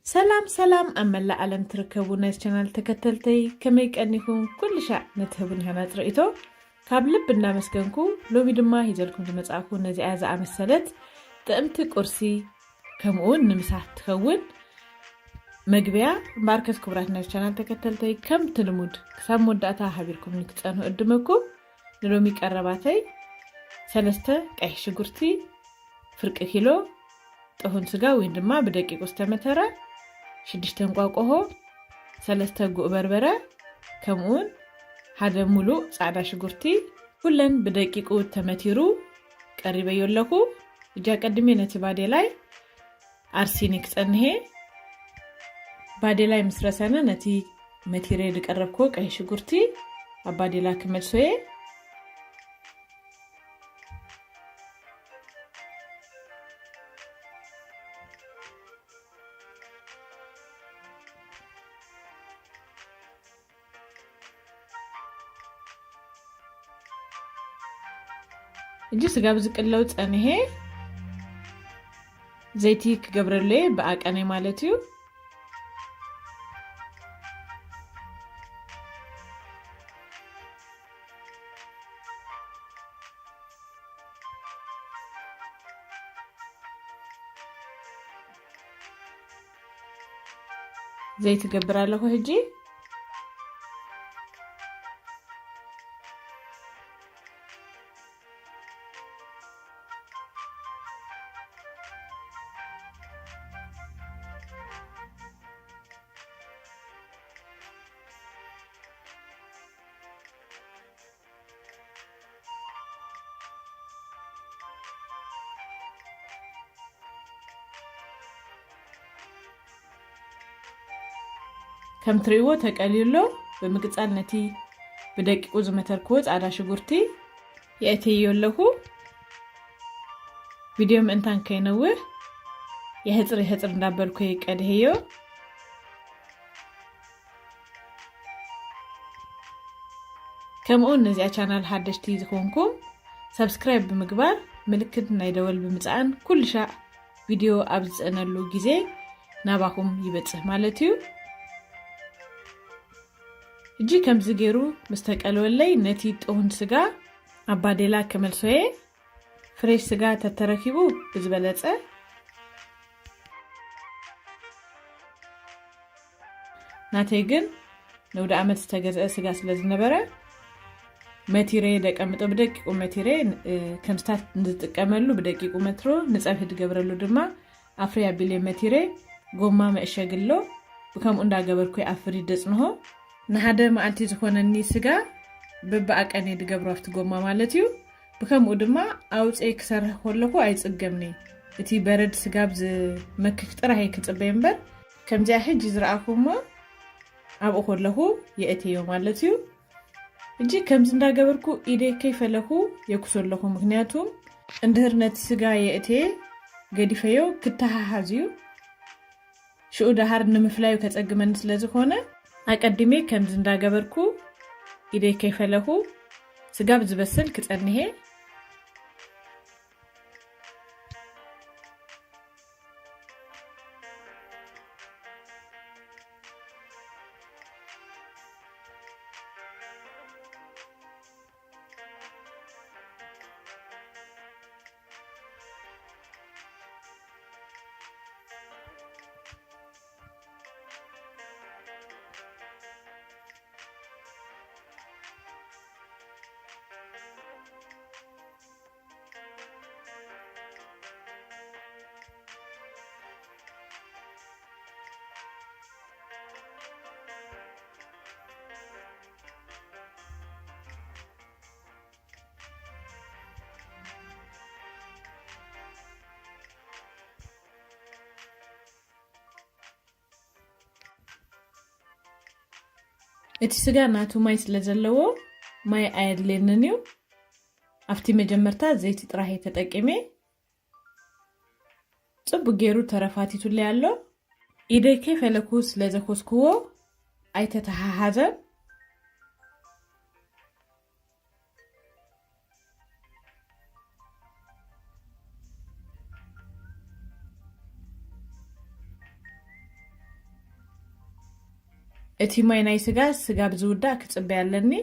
سلام سلام أملا عالم تركبوا ناس channel تكتلتي كما يكأنكم كل شيء نتهبون هنا ترأيتو كابل بدنا مسكنكو لو بيدما هيجلكم تمسعكو نزي أعزاء مسلت تأمتك أرسي كمون نمسح تخون مقبيع باركز كبرات ناس channel تكتلتي كم تلمود كسام مدعتا حبيركم نكتسانو قدمكو نلوميك الرباتي سلسته كأي شغرتي فرق كيلو طهون سغا وين دما بدقيق استمتره شدشتن قاقوه سلسته غو بربره كمون حدا مولو صعدا شغرتي كلن بدقيقو تمتيرو قريبه يلكو اجا قدمي نتي بادي لاي ارسينيك صنهي بادي لاي مسرسنا نتي متيري دقربكو قاي شغرتي ابادي لا كملسوي እንጂ ስጋ ብዝቅለው ጸንሄ ዘይቲ ክገብረለ በአቀኔ ማለት እዩ ዘይቲ ገብራለሁ ህጂ كم تريوه تقليلو بمقصال نتي بدقيقو زمتركو صعدا شغورتي ياتيو لهو فيديو منتان كينوه يهصري هصر እንዳበልኩ ይቀድህዮ كمون نزي ቻናል حدشتي ዝኮንኩም سبسكرايب بمግባር ምልክት ናይ ደወል ብምጻን ኩሉ ሻ ቪዲዮ ኣብዝጸነሉ ጊዜ ናባኩም ይበጽሕ ማለት እዩ እጂ ከምዚ ገይሩ መስተቀልወለይ ነቲ ጥሁን ስጋ አባዴላ ከመልሶዬ ፍሬሽ ስጋ ተተረኪቡ ብዝበለጸ ናተይ ግን ነውደ አመት ተገዘ ስጋ ስለዝነበረ መቲሬ ደቀምጦ በደቂቁ መቲሬ ከምስታት እንድጥቀመሉ በደቂቁ መትሮ ንጸብህ ድገብረሉ ድማ አፍሪያ ቢሌ መቲሬ ጎማ መእሸግሎ በከም እንዳገበርኩ አፍሪ ደጽንሆ نحد ما أنتي تكونني سجا ببقى دي جبرافت جوما مالتيو بكم قدما أوت إكسر خلقو عايز أجمني تي برد سجا بز مكتر هيك تبينبر كم جاهد جزرعكم أبو خلقو يأتيو مالتيو إنجي كم زندا جبركو إيدي كيف لهو يكسر لكم مغنياتهم اندهرنت سجا يأتي قدي فيو كتها هازيو شو دهار نمفلايو كتأجمن سلازخونه أقدمي كم زندا جبركو إذا كيف له سجاب زبسل كتأنيه እቲ ስጋ ናቱ ማይ ስለዘለዎ ማይ አያድለንኒው አፍቲ መጀመርታ ዘይቲ ጥራሄ ተጠቅሜ ጽቡ ገይሩ ተረፋቲቱ ላይ ያለው ኢደይ ከፈለኩ ስለዘኮስኩዎ አይተተሃሃዘ እቲ ማይ ናይ ስጋ ብዝውዳእ ክጽበይ ኣለኒ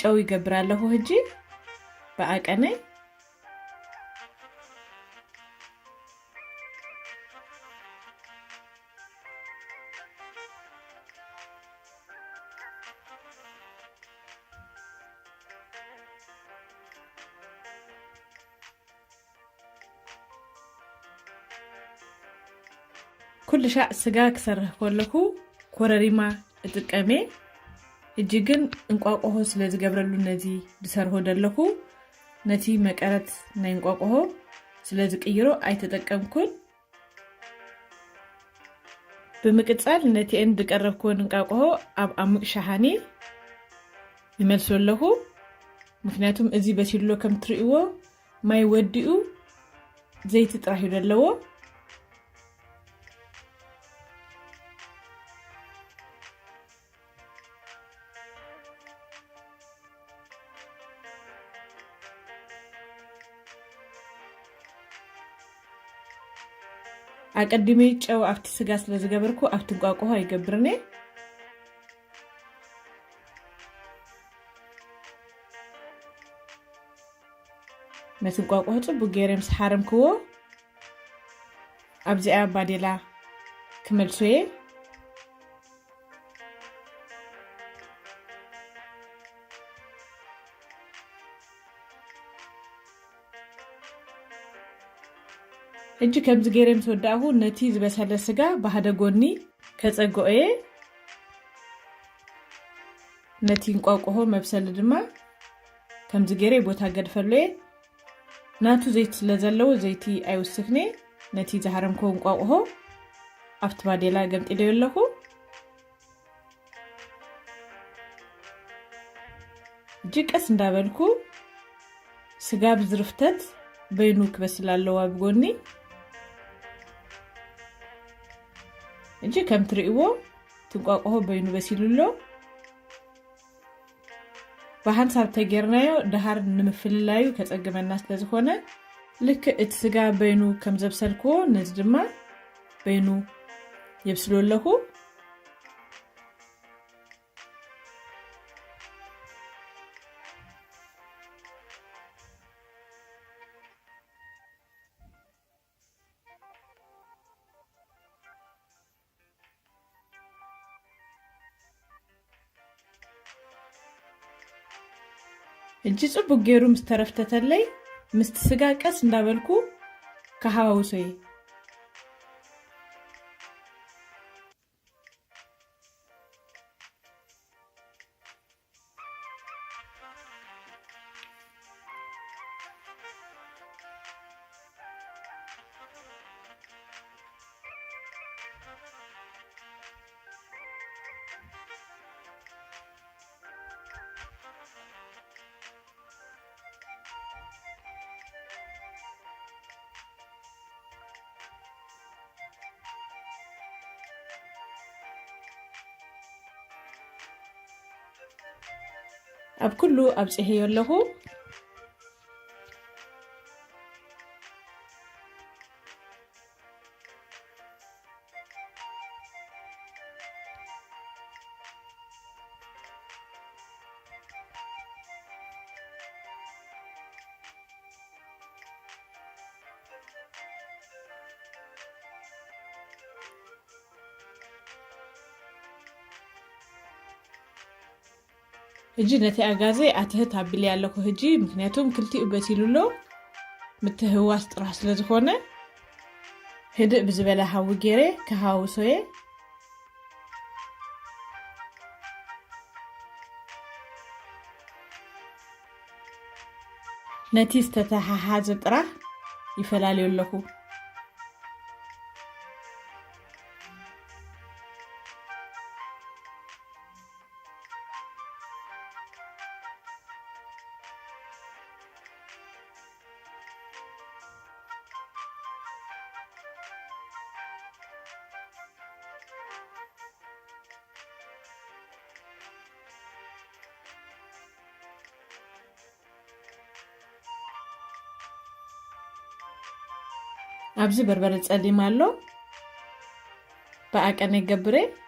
ጨው ይገብር ኣለሁ ሕጂ በአቀነይ كل شيء سجا كسره كلكو كورريما اتقامي እጂ ግን እንቋቆሆ ስለዚ ገብረሉ ነዚ ድሰርሆ ደለኩ ነቲ መቀረት ናይ እንቋቆሆ ስለዚ ቅይሮ አይተጠቀምኩን በመቅጻል ነቲ እንድ ቀረብኩ እንቋቆሆ አብ አምቅ ሻሃኒ ይመልሰለሁ ምክንያቱም እዚ በሲሎ ከም ትሪእዎ ማይ ወዲኡ ዘይት ጥራህ ይደለዎ አቀድሜ ጨው አፍቲ ስጋ ስለዝገበርኩ አፍቲ እንቋቆሆ አይገብርኔ ነቲ እንቋቆሆ ጽቡቅ ገይረም ሰሓረምክዎ ኣብዚኣ ባዴላ ክመልሶየ እጂ ከምዚ ገይረም ተወዳሁ ነቲ ዝበሰለ ስጋ ባህደ ጎኒ ከጸጎየ ነቲ እንቋቆሆ መብሰል ድማ ከምዚ ገይረ ቦታ ገድፈለየ ናቱ ዘይት ስለዘለዎ ዘይቲ አይውስክኔ ነቲ ዝሃረምኮ እንቋቆሆ አፍቲ ባዴላ ገምጥለየለሁ እጂ ቀስ እንዳበልኩ ስጋ ብዝርፍተት በይኑ ክበስል ኣለዋ ብጎኒ እጂ ከም ትሪእዎ ትንቋቆሆ በይኑ በሲሉሎ በሃንሳብ ተገርናዮ ደሃር ንምፍልላዩ ከጸግመና ስለዝኾነ ልክ እቲ ስጋ በይኑ ከም ዘብሰልክዎ ነዚ ድማ በይኑ የብስለለሁ እጂ ጽቡቅ ገይሩ ምስተረፍተተለይ ምስቲ ስጋ ቀስ እንዳበልኩ ከሃውሶይ ኣብ ኩሉ ኣብጽሄዮ ኣለሁ እጂ ነቲ ኣጋዜ ኣትህት ኣቢል ያለኩ ህጂ ምክንያቱም ክልቲኡ በሲሉሎ ምትህዋስ ጥራሕ ስለዝኾነ ህድእ ብዝበለ ሃዊ ገይረ ከሃውሶየ ነቲ ዝተተሓሓዘ ጥራሕ ይፈላለዩ ኣለኩ أبزي بربرة تسألي مالو بقى أنا جبري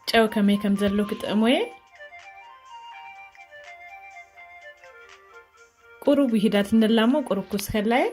ጨው ከመይ ከም ዘሎ ክትእሞየ ቁሩብ ይሂዳት እንላሞ ቁሩብ ኩስከላይ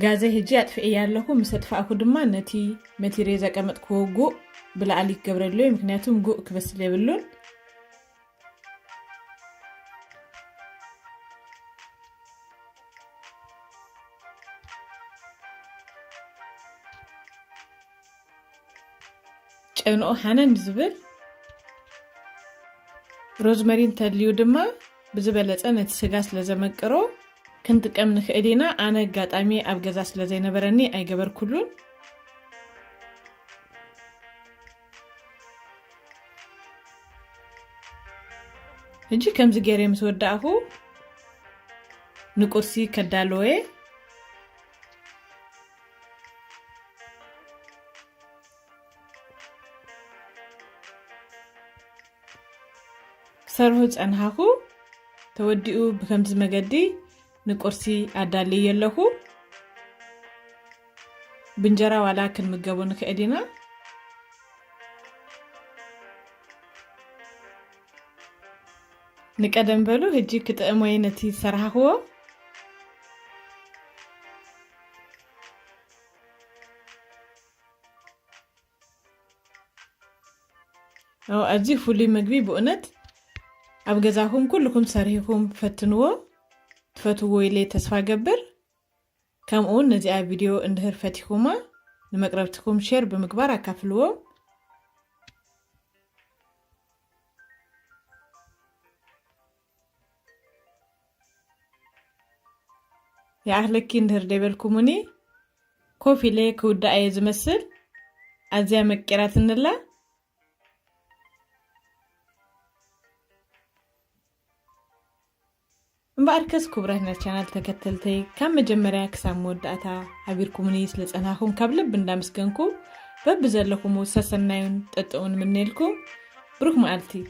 ጋዜ ሄጂ አጥፍኤ ያለሁ ምሰጥፋአኩ ድማ ነቲ መቲሬ ዘቀመጥኩ ጉእ ብላዕሊ ይገብረሉ ምክንያቱም ጉእ ክበስል የብሉን ጨንኦ ሓነን ዝብል ሮዝመሪን ተልዩ ድማ ብዝበለጸ ነቲ ስጋ ስለዘመቅሮ ክንጥቀም ንኽእል ኢና ኣነ አጋጣሚ ኣብ ገዛ ስለዘይነበረኒ ኣይገበርኩሉን እጂ ከምዚ ገይረ ምስ ወዳእኹ ንቁርሲ ከዳለወ ክሰርሑ ፀንሓኹ ተወዲኡ ብከምዚ መገዲ ንቁርሲ ኣዳልየ ኣለኹ ብንጀራ ዋላ ክንምገቡ ንኽእል ኢና ንቀደም በሉ ሕጂ ክትእሞይ ነቲ ዝሰራሕኽዎ ኣዝዩ ፍሉይ ምግቢ ብእውነት ኣብ ገዛኹም ኩልኩም ሰሪሕኩም ፈትንዎ ትፈትዎ ኢለ ተስፋ ገብር ከምኡውን ነዚኣ ቪድዮ እንድህር ፈቲኹማ ንመቅረብትኩም ሼር ብምግባር ኣካፍልዎ يأهلكي ندهر ديبلكموني كوفي لي كودا أي زمسل أزيا مكيرات النلا مباركس كبرهنا الشانل تكتلتي كم مجمريا كسام وداتا حبيركموني سلس أناهم كابل بندامسكنكو ببزلكم وسسنايون تتقون منيلكم بروح مالتي